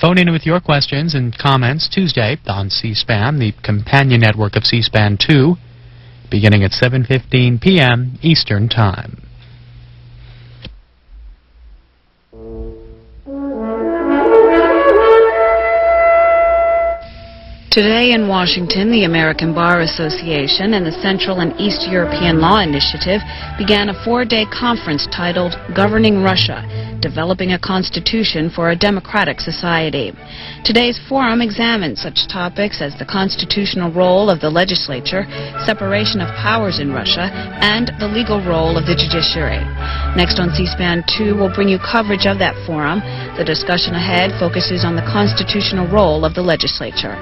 Phone in with your questions and comments Tuesday on C-SPAN, the companion network of C-SPAN 2, beginning at 7:15 p.m. Eastern Time. Today in Washington, the American Bar Association and the Central and East European Law Initiative began a 4-day conference titled Governing Russia, Developing a Constitution for a Democratic Society. Today's forum examines such topics as the constitutional role of the legislature, separation of powers in Russia, and the legal role of the judiciary. Next on C-SPAN 2, we'll bring you coverage of that forum. The discussion ahead focuses on the constitutional role of the legislature.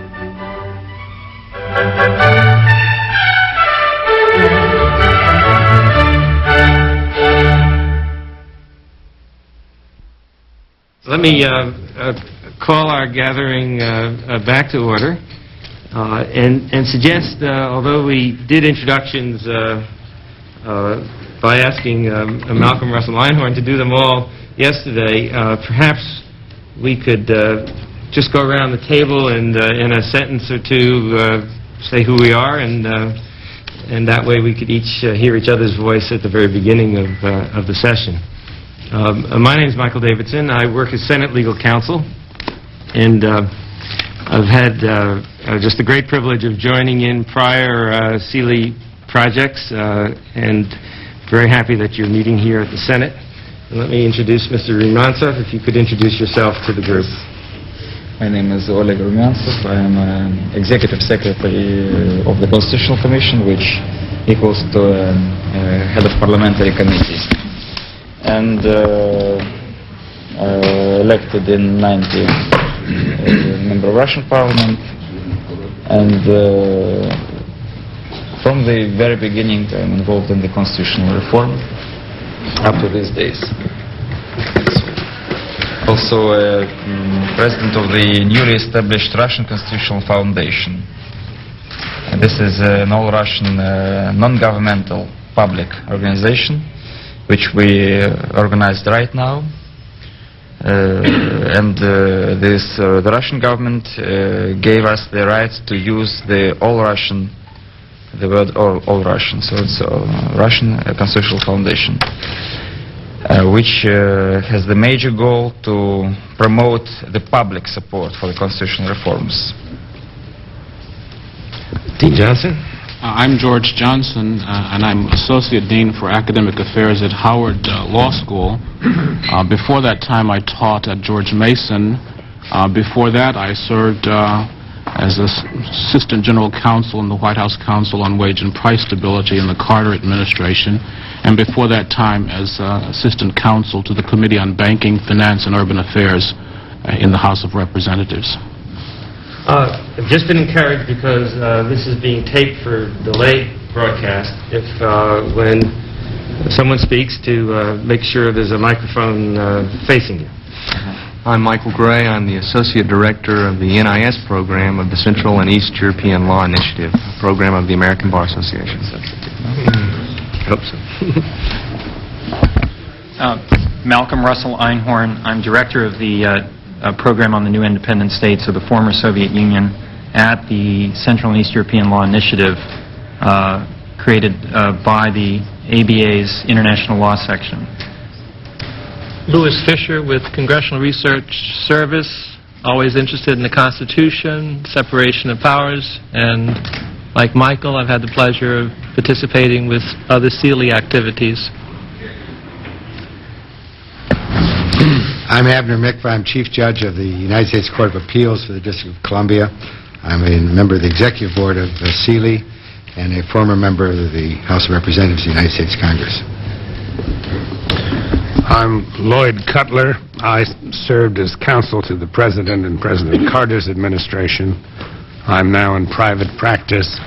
Let me call our gathering back to order and suggest, although we did introductions by asking Malcolm Russell Einhorn to do them all yesterday, perhaps we could just go around the table and in a sentence or two say who we are, and that way we could each hear each other's voice at the very beginning of the session. My name is Michael Davidson. I work as Senate Legal Counsel, and I've had just the great privilege of joining in prior Sealy projects, and very happy that you're meeting here at the Senate. And let me introduce Mr. Rumyancev, if you could introduce yourself to the group. My name is Oleg Rumyancev. I am Executive Secretary of the Constitutional Commission, which equals to Head of Parliamentary Committee. And elected in 90, member of Russian Parliament. And from the very beginning, I'm involved in the constitutional reform up to these days. Also president of the newly established Russian Constitutional Foundation. And this is an all-Russian non-governmental public organization which we organized right now. The Russian government gave us the right to use the word all Russian, so it's a Russian Constitutional Foundation. Which has the major goal to promote the public support for the constitutional reforms. Dean Johnson? I'm George Johnson, and I'm Associate Dean for Academic Affairs at Howard Law School. Before that time, I taught at George Mason. Before that, I served as Assistant General Counsel in the White House Council on Wage and Price Stability in the Carter administration, and before that time as Assistant Counsel to the Committee on Banking, Finance, and Urban Affairs in the House of Representatives. I've just been encouraged because this is being taped for delayed broadcast. If when someone speaks, to make sure there's a microphone facing you. I'm Michael Gray. I'm the Associate Director of the NIS program of the Central and East European Law Initiative, a program of the American Bar Association. I hope so. Malcolm Russell Einhorn. I'm Director of the program on the new independent states of the former Soviet Union at the Central and East European Law Initiative created by the ABA's International Law Section. Louis Fisher with Congressional Research Service, always interested in the Constitution, separation of powers, and like Michael, I've had the pleasure of participating with other Sealy activities. I'm Abner Mikva. I'm Chief Judge of the United States Court of Appeals for the District of Columbia. I'm a member of the Executive Board of Sealy and a former member of the House of Representatives of the United States Congress. I'm Lloyd Cutler. I served as counsel to the President and President Carter's administration. I'm now in private practice,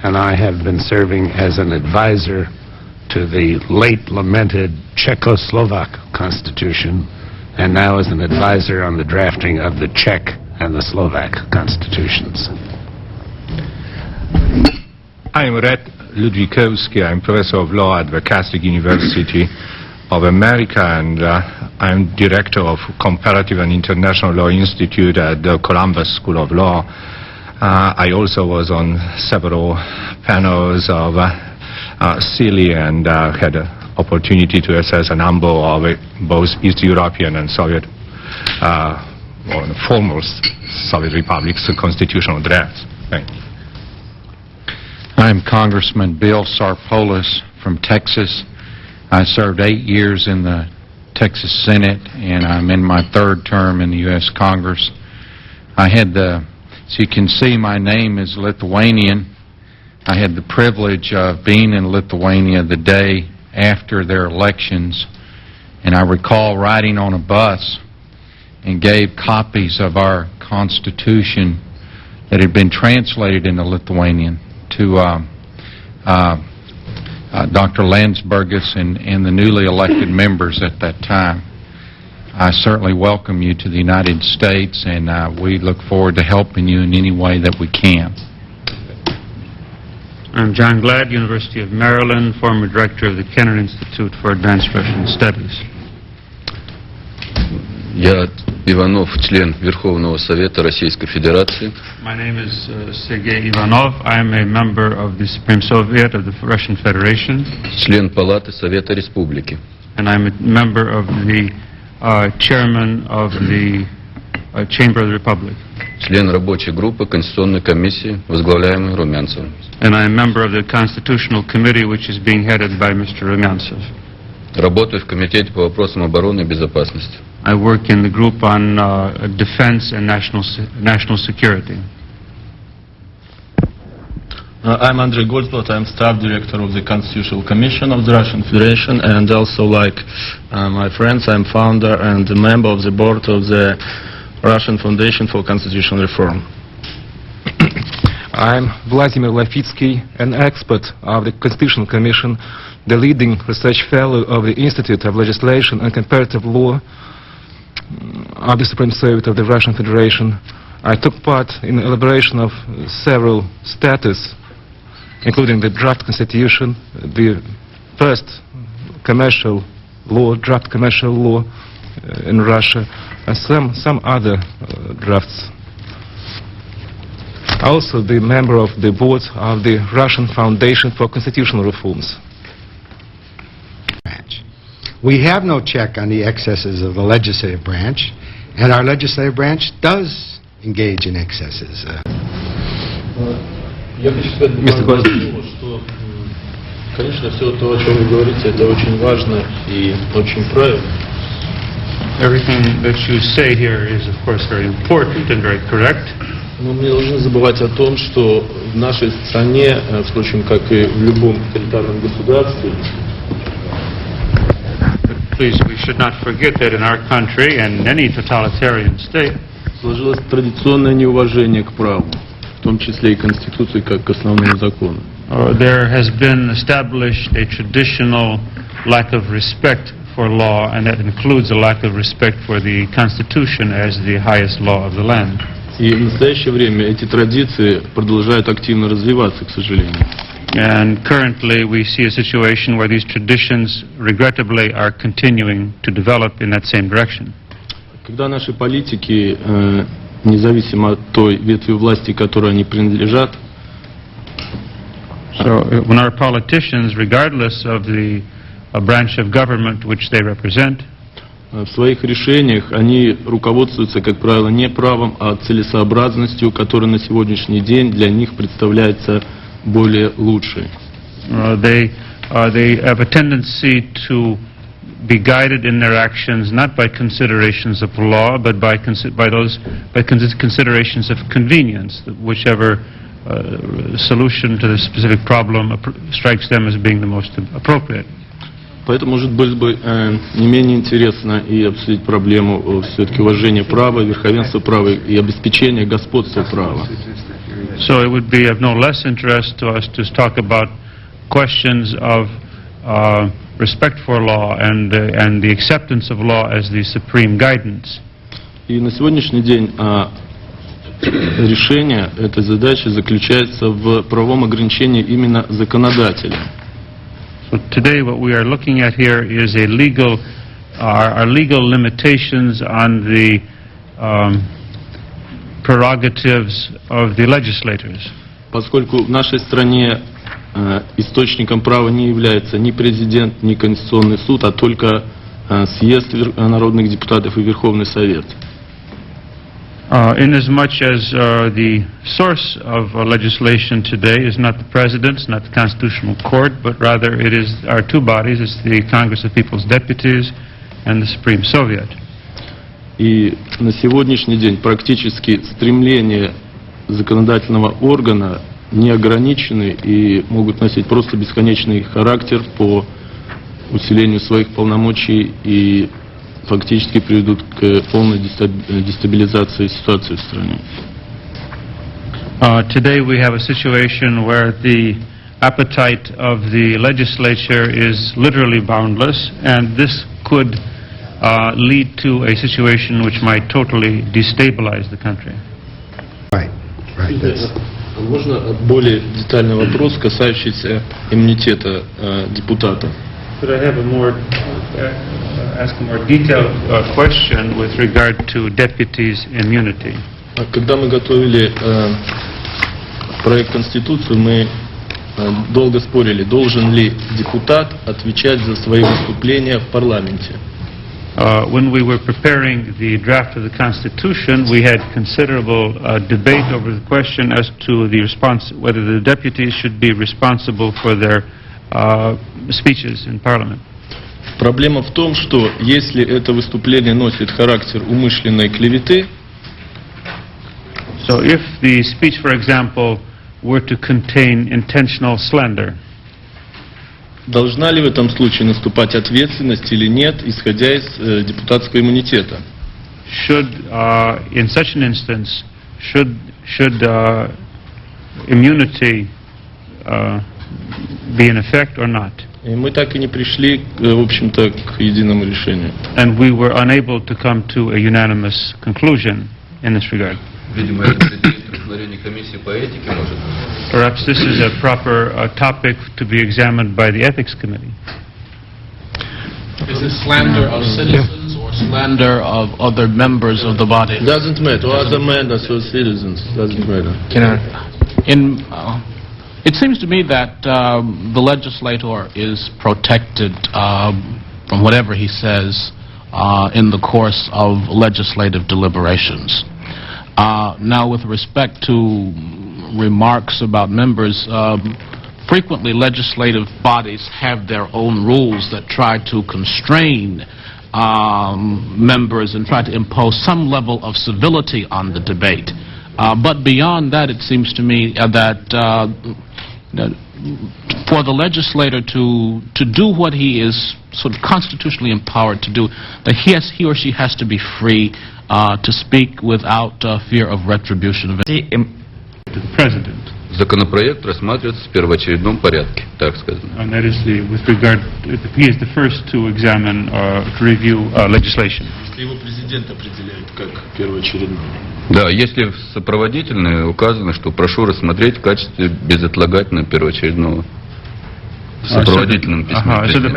and I have been serving as an advisor to the late lamented Czechoslovak Constitution, and now as an advisor on the drafting of the Czech and the Slovak constitutions. I'm Rhett Ludwikowski. I'm professor of law at the Catholic University of America, and I'm director of Comparative and International Law Institute at the Columbus School of Law. I also was on several panels of SEALI and had an opportunity to assess a number of both East European and Soviet, or former Soviet republics' constitutional drafts. Thank you. I'm Congressman Bill Sarpolis from Texas. I served 8 years in the Texas Senate, and I'm in my third term in the U.S. Congress. I had the, as you can see, my name is Lithuanian. I had the privilege of being in Lithuania the day after their elections, and I recall riding on a bus and gave copies of our Constitution that had been translated into Lithuanian to Dr. Landsbergis and the newly elected members at that time. I certainly welcome you to the United States, and we look forward to helping you in any way that we can. I'm John Glad, University of Maryland, former director of the Kennan Institute for Advanced Russian Studies. Я Иванов, член Верховного Совета Российской Федерации. My name is Sergei Иванов. I am a member of the Supreme Soviet of the Russian Federation. Член Палаты Совета Республики. And I'm a member of the chairman of the Chamber of the Republic. Член рабочей группы Конституционной комиссии, возглавляемой Румянцевым. And I'm a member of the Constitutional Committee, which is being headed by Mr. Rumyancev. Работаю в Комитете по вопросам обороны и безопасности. I work in the group on defense and national security. I'm Andrei Gольцblat. I'm staff director of the Constitutional Commission of the Russian Federation, and also, like my friends, I'm founder and a member of the board of the Russian Foundation for Constitutional Reform. I'm Vladimir Lafitsky, an expert of the Constitutional Commission, the leading research fellow of the Institute of Legislation and Comparative Law of the Supreme Soviet of the Russian Federation. I took part in the elaboration of several statutes, including the draft constitution, the first commercial law, draft commercial law in Russia, and some other drafts. Also the member of the board of the Russian Foundation for Constitutional Reforms. We have no check on the excesses of the legislative branch, and our legislative branch does engage in excesses. Я хочу сказать буквально слово, что, конечно, все то, о чем вы говорите, это очень важно и очень правильно. Everything that you say here is, of course, very important and very correct. Но мы не должны забывать о том, что в нашей стране, впрочем, как и в любом тоталитарном государстве, Please, we should not forget that in our country and in any totalitarian state, сложилось традиционное неуважение к праву, в том числе и Конституции, как к основному закону. There has been established a traditional lack of respect for law, and that includes a lack of respect for the Constitution as the highest law of the land. И в настоящее время эти традиции продолжают активно развиваться, к сожалению. And currently we see a situation where these traditions, regrettably, are continuing to develop in that same direction. Когда наши политики, независимо от той ветви власти, которой они принадлежат, So when our politicians, regardless of the branch of government which they represent, в своих решениях они руководствуются, как правило, не правом, а целесообразностью, которая на сегодняшний день для них представляется более лучшей. They have a tendency to be guided in their actions not by considerations of law, but by considerations of convenience, whichever solution to the specific problem strikes them as being the most appropriate. Поэтому, может быть, не менее интересно и обсудить проблему все-таки уважения права, верховенства права и обеспечения господства права. So it would be of no less interest to us to talk about questions of respect for law and the acceptance of law as the supreme guidance. И на сегодняшний день решение этой задачи заключается в правовом ограничении именно законодателя. So today what we are looking at here is a legal, our legal limitations on the prerogatives of the legislators. Поскольку в нашей стране источником права не является ни президент, ни Конституционный суд, а только съезд народных депутатов и Верховный Совет. Inasmuch as the source of legislation today is not the President, it's not the Constitutional Court, but rather it is our two bodies, it's the Congress of People's Deputies and the Supreme Soviet. И на сегодняшний день практически стремления законодательного органа не ограничены и могут носить просто бесконечный характер по усилению своих полномочий и фактически приведут к полной дестабилизации ситуации в стране. Today we have a situation where the appetite of the legislature is literally boundless, and this could lead to a situation which might totally destabilize the country. Right. Можно более детальный вопрос, касающийся иммунитета депутата? Could I have ask a more detailed question with regard to deputies' immunity? Когда мы готовили проект Конституции, мы долго спорили, должен ли депутат отвечать за свои выступления в парламенте. When we were preparing the draft of the Constitution, we had considerable debate over the question as to whether the deputies should be responsible for their speeches in Parliament. Проблема в том, что если это выступление носит характер умышленной клеветы, so if the speech, for example, were to contain intentional slander, должна ли в этом случае наступать ответственность или нет, исходя из депутатского иммунитета? Should, in such an instance, should immunity be in effect or not? И мы так и не пришли, в общем-то, к единому решению. And we were unable to come to a unanimous conclusion in this regard. Видимо, это среди удовлетворения комиссии по этике, может быть. Perhaps this is a proper topic to be examined by the Ethics Committee. Is it slander of citizens or slander of other members of the body? Doesn't matter. Other members or citizens, doesn't matter. It seems to me that the legislator is protected from whatever he says in the course of legislative deliberations. Now, with respect to remarks about members, frequently legislative bodies have their own rules that try to constrain members and try to impose some level of civility on the debate. But beyond that, it seems to me that for the legislator to do what he is sort of constitutionally empowered to do, that he or she has to be free to speak without fear of retribution. The President. Законопроект рассматривается в первоочередном порядке, так сказано. And that is with regard, he is the first to examine, to review legislation. Если его президент определяет как первоочередной. Да, если в сопроводительной указано, что прошу рассмотреть в качестве безотлагательного первоочередного. Сопроводительном письме. So the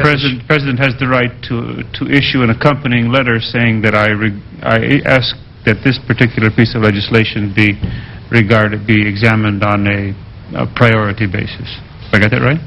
President has the right to issue an accompanying letter saying that I ask that this particular piece of legislation be examined on a priority basis. Have I got that right?